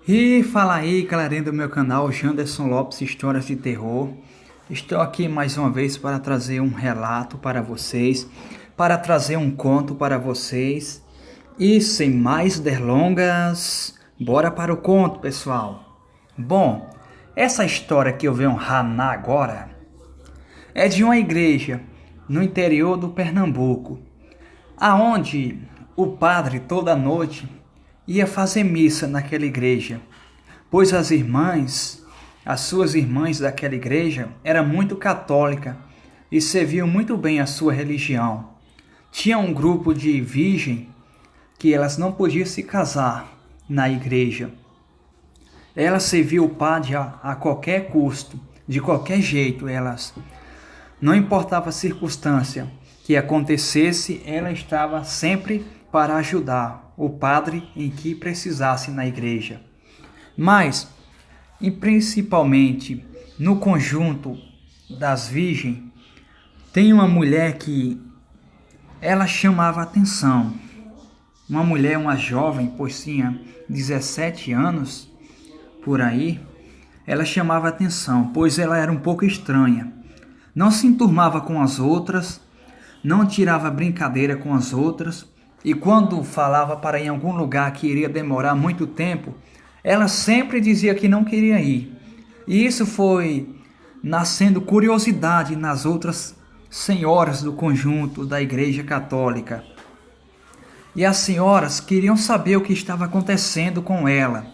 E fala aí, galerinha do meu canal, Janderson Lopes Histórias de Terror. Estou aqui mais uma vez para trazer um relato para vocês, para trazer um conto para vocês. E sem mais delongas, bora para o conto, pessoal. Bom, essa história que eu venho narrar agora é de uma igreja no interior do Pernambuco, aonde o padre toda noite ia fazer missa naquela igreja, pois as suas irmãs daquela igreja, eram muito católicas e serviam muito bem a sua religião. Tinha um grupo de virgem que elas não podiam se casar na igreja. Elas serviam o padre a qualquer custo, de qualquer jeito, elas, não importava a circunstância que acontecesse, ela estava sempre para ajudar o padre em que precisasse na igreja. Mas, e principalmente no conjunto das virgens, tem uma mulher que ela chamava atenção. Uma mulher, uma jovem, pois tinha 17 anos, por aí, ela chamava atenção, pois ela era um pouco estranha. Não se enturmava com as outras, não tirava brincadeira com as outras, e quando falava para ir em algum lugar que iria demorar muito tempo, ela sempre dizia que não queria ir. E isso foi nascendo curiosidade nas outras senhoras do conjunto da Igreja Católica. E as senhoras queriam saber o que estava acontecendo com ela,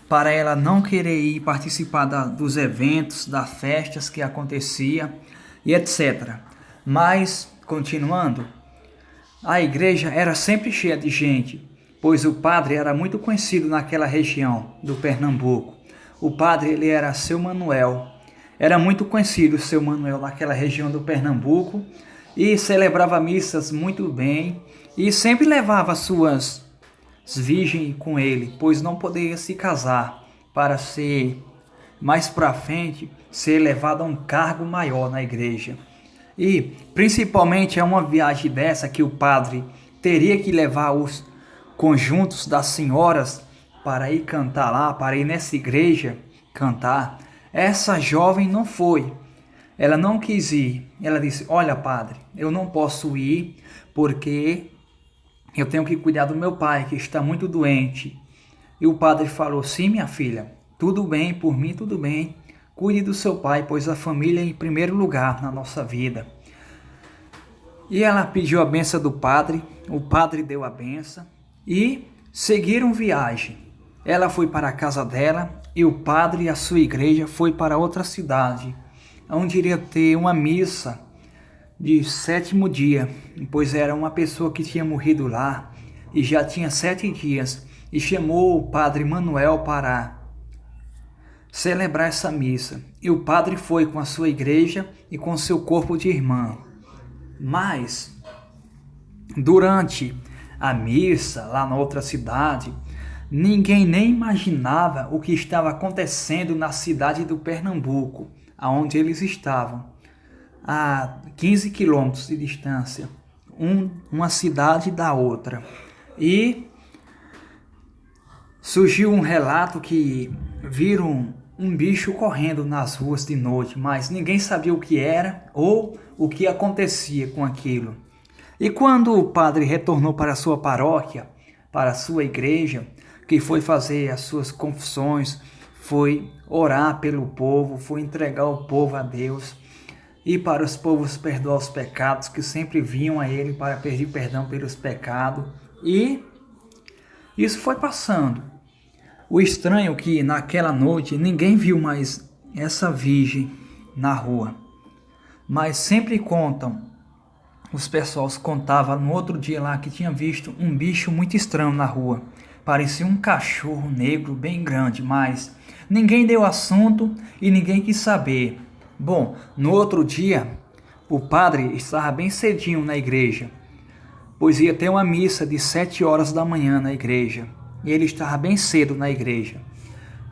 para ela não querer ir participar dos eventos, das festas que acontecia e etc. Mas, continuando, a igreja era sempre cheia de gente, pois o padre era muito conhecido naquela região do Pernambuco. O padre, ele era seu Manuel. Era muito conhecido o seu Manuel naquela região do Pernambuco e celebrava missas muito bem e sempre levava suas virgens com ele, pois não poderia se casar para ser mais para frente ser levado a um cargo maior na igreja. E principalmente é uma viagem dessa que o padre teria que levar os conjuntos das senhoras para ir cantar lá, para ir nessa igreja cantar. Essa jovem não foi, ela não quis ir. Ela disse: olha, padre, eu não posso ir porque eu tenho que cuidar do meu pai, que está muito doente. E o padre falou: sim, minha filha, tudo bem, por mim tudo bem. Cuide do seu pai, pois a família é em primeiro lugar na nossa vida. E ela pediu a benção do padre, o padre deu a benção e seguiram viagem. Ela foi para a casa dela e o padre e a sua igreja foi para outra cidade, onde iria ter uma missa de 7º dia, pois era uma pessoa que tinha morrido lá e já tinha 7 dias, e chamou o padre Manuel para celebrar essa missa. E o padre foi com a sua igreja e com seu corpo de irmã. Mas, durante a missa, lá na outra cidade, ninguém nem imaginava o que estava acontecendo na cidade do Pernambuco, aonde eles estavam, a 15 quilômetros de distância, uma cidade da outra. E surgiu um relato que viram um bicho correndo nas ruas de noite, mas ninguém sabia o que era ou o que acontecia com aquilo. E quando o padre retornou para a sua paróquia, para a sua igreja, que foi fazer as suas confissões, foi orar pelo povo, foi entregar o povo a Deus e para os povos perdoar os pecados que sempre vinham a ele para pedir perdão pelos pecados. E isso foi passando. O estranho é que naquela noite ninguém viu mais essa virgem na rua. Mas sempre contam, os pessoas contavam no outro dia lá que tinha visto um bicho muito estranho na rua. Parecia um cachorro negro bem grande, mas ninguém deu assunto e ninguém quis saber. Bom, no outro dia, o padre estava bem cedinho na igreja, pois ia ter uma missa de 7 horas da manhã na igreja. E ele estava bem cedo na igreja.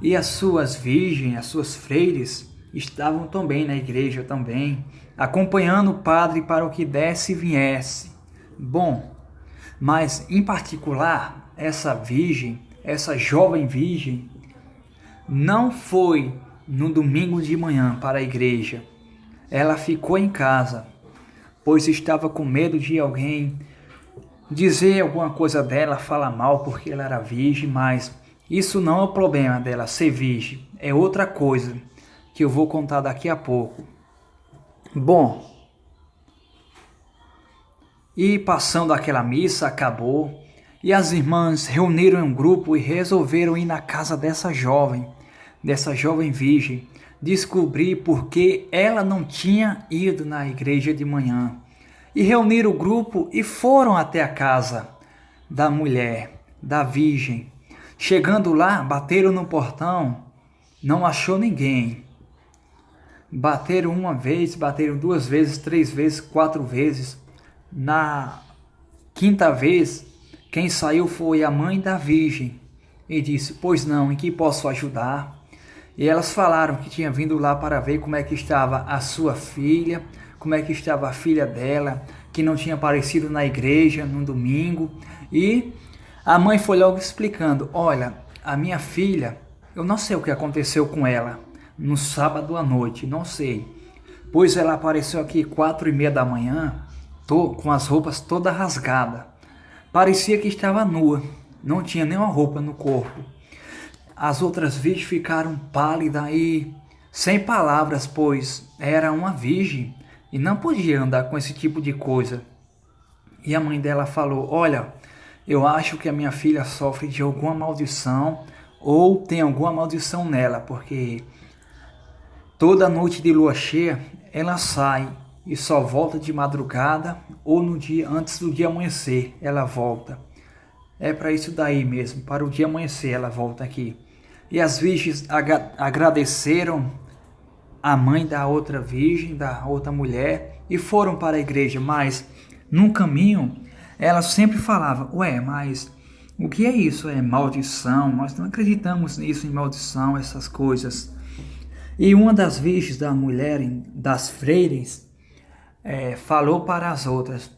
E as suas virgens, as suas freires, estavam também na igreja também, acompanhando o padre para o que desse e viesse. Bom, mas em particular, essa virgem, essa jovem virgem, não foi no domingo de manhã para a igreja. Ela ficou em casa, pois estava com medo de alguém dizer alguma coisa dela, falar mal porque ela era virgem, mas isso não é o problema dela ser virgem, é outra coisa que eu vou contar daqui a pouco. Bom, e passando aquela missa, acabou, e as irmãs reuniram um grupo e resolveram ir na casa dessa jovem virgem, descobrir por que ela não tinha ido na igreja de manhã. E reuniram o grupo e foram até a casa da mulher, da virgem. Chegando lá, bateram no portão, não achou ninguém. Bateram uma vez, bateram duas vezes, três vezes, quatro vezes. Na quinta vez, quem saiu foi a mãe da virgem e disse: "Pois não, em que posso ajudar?" E elas falaram que tinha vindo lá para ver como é que estava a sua filha, como é que estava a filha dela, que não tinha aparecido na igreja no domingo. E a mãe foi logo explicando: "Olha, a minha filha, eu não sei o que aconteceu com ela no sábado à noite, não sei. Pois ela apareceu aqui 4:30 da manhã, com as roupas toda rasgada. Parecia que estava nua, não tinha nenhuma roupa no corpo. As outras virgens ficaram pálidas e sem palavras, pois era uma virgem e não podia andar com esse tipo de coisa." E a mãe dela falou: "Olha, eu acho que a minha filha sofre de alguma maldição ou tem alguma maldição nela, porque toda noite de lua cheia ela sai e só volta de madrugada ou no dia antes do dia amanhecer ela volta. É para isso daí mesmo, para o dia amanhecer ela volta aqui." E as virgens agradeceram a mãe da outra virgem, da outra mulher, e foram para a igreja. Mas no caminho ela sempre falava: "Ué, mas o que é isso? É maldição? Nós não acreditamos nisso, em maldição, essas coisas." E uma das virgens da mulher, das freires, falou para as outras: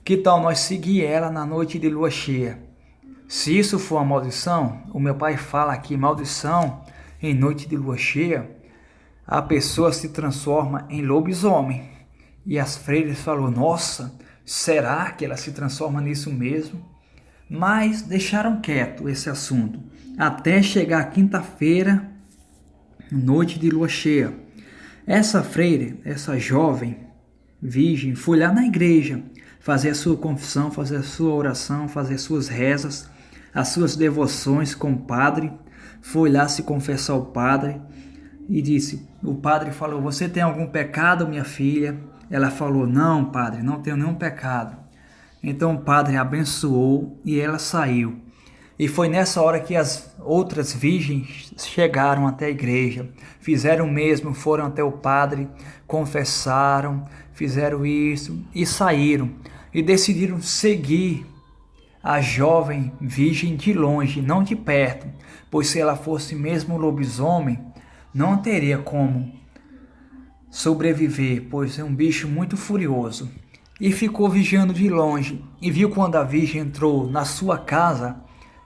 "Que tal nós seguir ela na noite de lua cheia? Se isso for uma maldição, o meu pai fala que maldição em noite de lua cheia, a pessoa se transforma em lobisomem." E as freiras falaram: "Nossa, será que ela se transforma nisso mesmo?" Mas deixaram quieto esse assunto, até chegar quinta-feira, noite de lua cheia. Essa freira, essa jovem virgem, foi lá na igreja fazer a sua confissão, fazer a sua oração, fazer suas rezas, as suas devoções com o padre. Foi lá se confessar ao padre e disse: o padre falou: "Você tem algum pecado, minha filha?" Ela falou: "Não, padre, não tenho nenhum pecado." Então o padre abençoou e ela saiu. E foi nessa hora que as outras virgens chegaram até a igreja, fizeram o mesmo, foram até o padre, confessaram, fizeram isso e saíram. E decidiram seguir a jovem virgem de longe, não de perto, pois se ela fosse mesmo lobisomem, não teria como sobreviver, pois é um bicho muito furioso. E ficou vigiando de longe, e viu quando a virgem entrou na sua casa.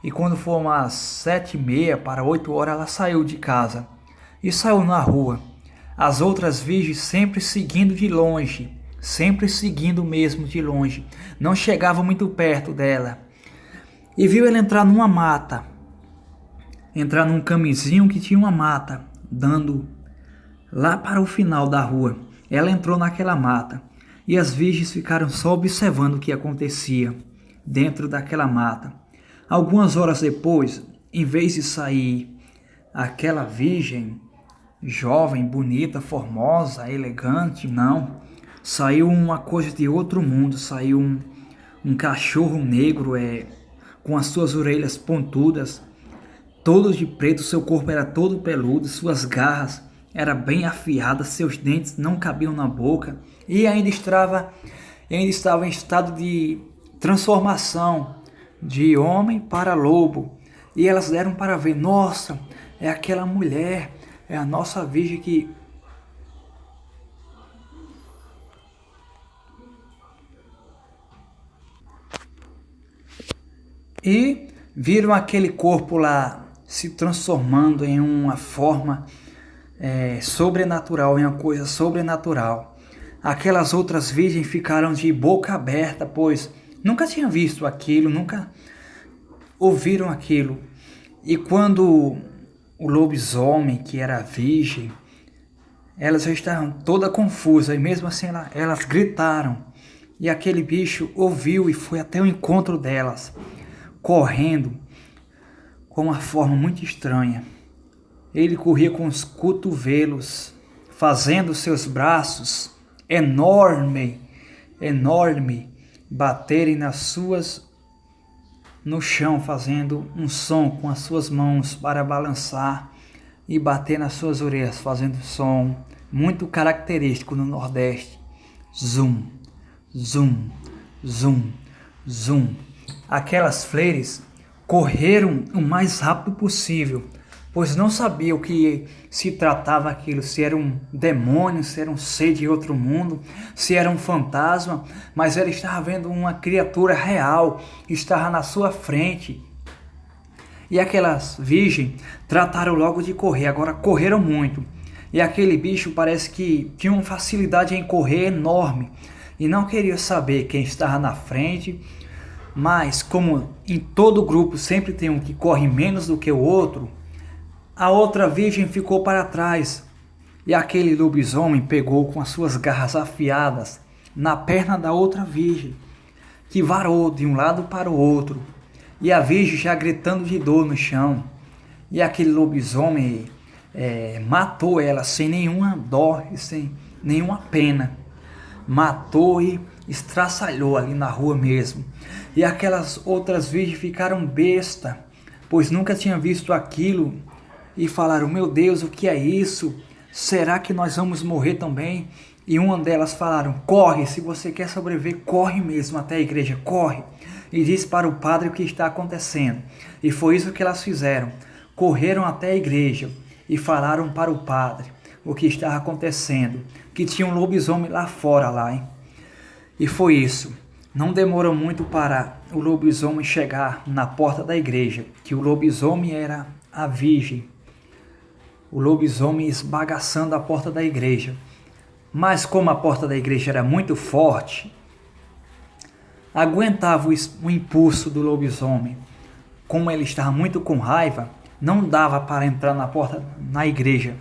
E quando foi umas 7:30 para 8 horas, ela saiu de casa e saiu na rua. As outras virgens sempre seguindo de longe, sempre seguindo mesmo de longe, não chegavam muito perto dela. E viu ela entrar numa mata, entrar num caminhozinho que tinha uma mata, dando lá para o final da rua. Ela entrou naquela mata e as virgens ficaram só observando o que acontecia dentro daquela mata. Algumas horas depois, em vez de sair aquela virgem jovem, bonita, formosa, elegante, não. Saiu uma coisa de outro mundo, saiu um cachorro negro com as suas orelhas pontudas, todo de preto, seu corpo era todo peludo, suas garras eram bem afiadas, seus dentes não cabiam na boca e ainda estava em estado de transformação de homem para lobo. E elas deram para ver: "Nossa, é aquela mulher, é a nossa virgem que..." E viram aquele corpo lá se transformando em uma forma sobrenatural, em uma coisa sobrenatural. Aquelas outras virgens ficaram de boca aberta, pois nunca tinham visto aquilo, nunca ouviram aquilo. E quando o lobisomem, que era virgem, elas já estavam toda confusa e mesmo assim elas gritaram. E aquele bicho ouviu e foi até o encontro delas, correndo com uma forma muito estranha. Ele corria com os cotovelos, fazendo seus braços enorme baterem no chão, fazendo um som com as suas mãos para balançar e bater nas suas orelhas, fazendo som muito característico no Nordeste. Zum, zum, zum, zum. Aquelas freires correram o mais rápido possível, pois não sabiam o que se tratava aquilo, se era um demônio, se era um ser de outro mundo, se era um fantasma, mas ela estava vendo uma criatura real, estava na sua frente. E aquelas virgens trataram logo de correr, agora correram muito. E aquele bicho parece que tinha uma facilidade em correr enorme, e não queria saber quem estava na frente, mas como em todo grupo sempre tem um que corre menos do que o outro, a outra virgem ficou para trás, e aquele lobisomem pegou com as suas garras afiadas na perna da outra virgem, que varou de um lado para o outro, e a virgem já gritando de dor no chão, e aquele lobisomem matou ela sem nenhuma dó e sem nenhuma pena, matou e estraçalhou ali na rua mesmo. E aquelas outras virgens ficaram besta, pois nunca tinham visto aquilo, e falaram: meu Deus, o que é isso? Será que nós vamos morrer também? E uma delas falaram: corre, se você quer sobreviver, corre mesmo até a igreja, corre. E disse para o padre o que está acontecendo. E foi isso que elas fizeram. Correram até a igreja e falaram para o padre o que estava acontecendo, que tinha um lobisomem lá fora, lá, hein? E foi isso. Não demorou muito para o lobisomem chegar na porta da igreja, que o lobisomem era a virgem. O lobisomem esbagaçando a porta da igreja. Mas como a porta da igreja era muito forte, aguentava o impulso do lobisomem. Como ele estava muito com raiva, não dava para entrar na igreja.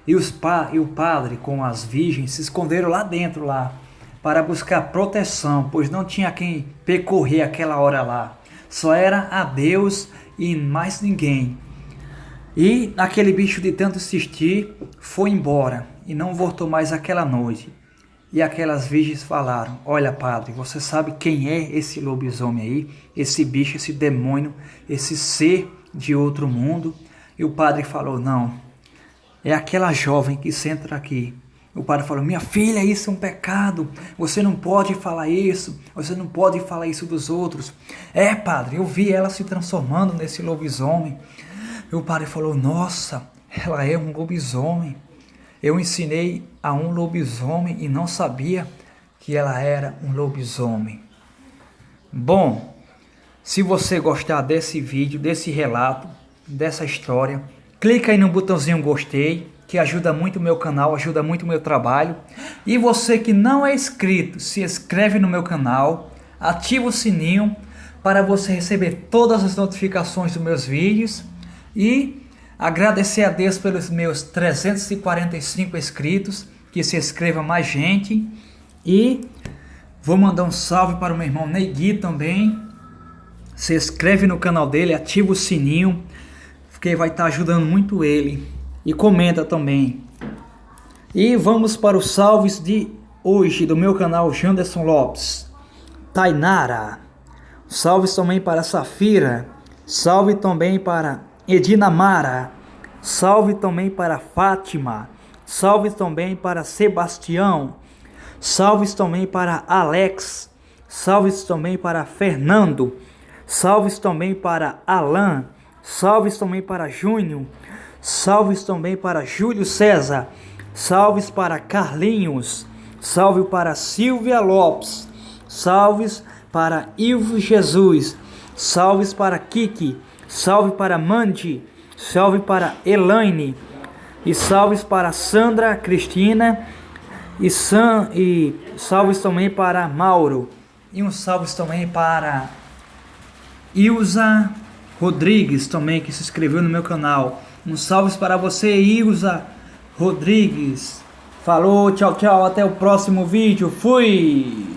E o padre com as virgens se esconderam lá dentro, lá, para buscar proteção, pois não tinha quem percorrer aquela hora lá. Só era a Deus e mais ninguém. E aquele bicho, de tanto insistir, foi embora e não voltou mais aquela noite. E aquelas virgens falaram: olha, padre, você sabe quem é esse lobisomem aí? Esse bicho, esse demônio, esse ser de outro mundo? E o padre falou: não, é aquela jovem que senta aqui. O padre falou: minha filha, isso é um pecado, você não pode falar isso, você não pode falar isso dos outros. É, padre, eu vi ela se transformando nesse lobisomem. E o padre falou: nossa, ela é um lobisomem. Eu ensinei a um lobisomem e não sabia que ela era um lobisomem. Bom, se você gostar desse vídeo, desse relato, dessa história, clica aí no botãozinho gostei, que ajuda muito o meu canal, ajuda muito o meu trabalho. E você que não é inscrito, se inscreve no meu canal, ativa o sininho para você receber todas as notificações dos meus vídeos. E agradecer a Deus pelos meus 345 inscritos, que se inscreva mais gente. E vou mandar um salve para o meu irmão Negui também. Se inscreve no canal dele, ativa o sininho, porque vai estar ajudando muito ele. E comenta também. E vamos para os salves de hoje do meu canal Janderson Lopes. Tainara. Salve também para Safira. Salve também para Edinamara. Salve também para Fátima. Salve também para Sebastião. Salves também para Alex. Salves também para Fernando. Salves também para Alan. Salves também para Júnior. Salves também para Júlio César. Salves para Carlinhos. Salve para Silvia Lopes. Salves para Ivo Jesus. Salves para Kiki. Salve para Mandy. Salve para Elaine. E salves para Sandra Cristina. E salves também para Mauro. E um salves também para Ilza Rodrigues também, que se inscreveu no meu canal. Um salve para você, Ilza Rodrigues. Falou, tchau, tchau, até o próximo vídeo. Fui!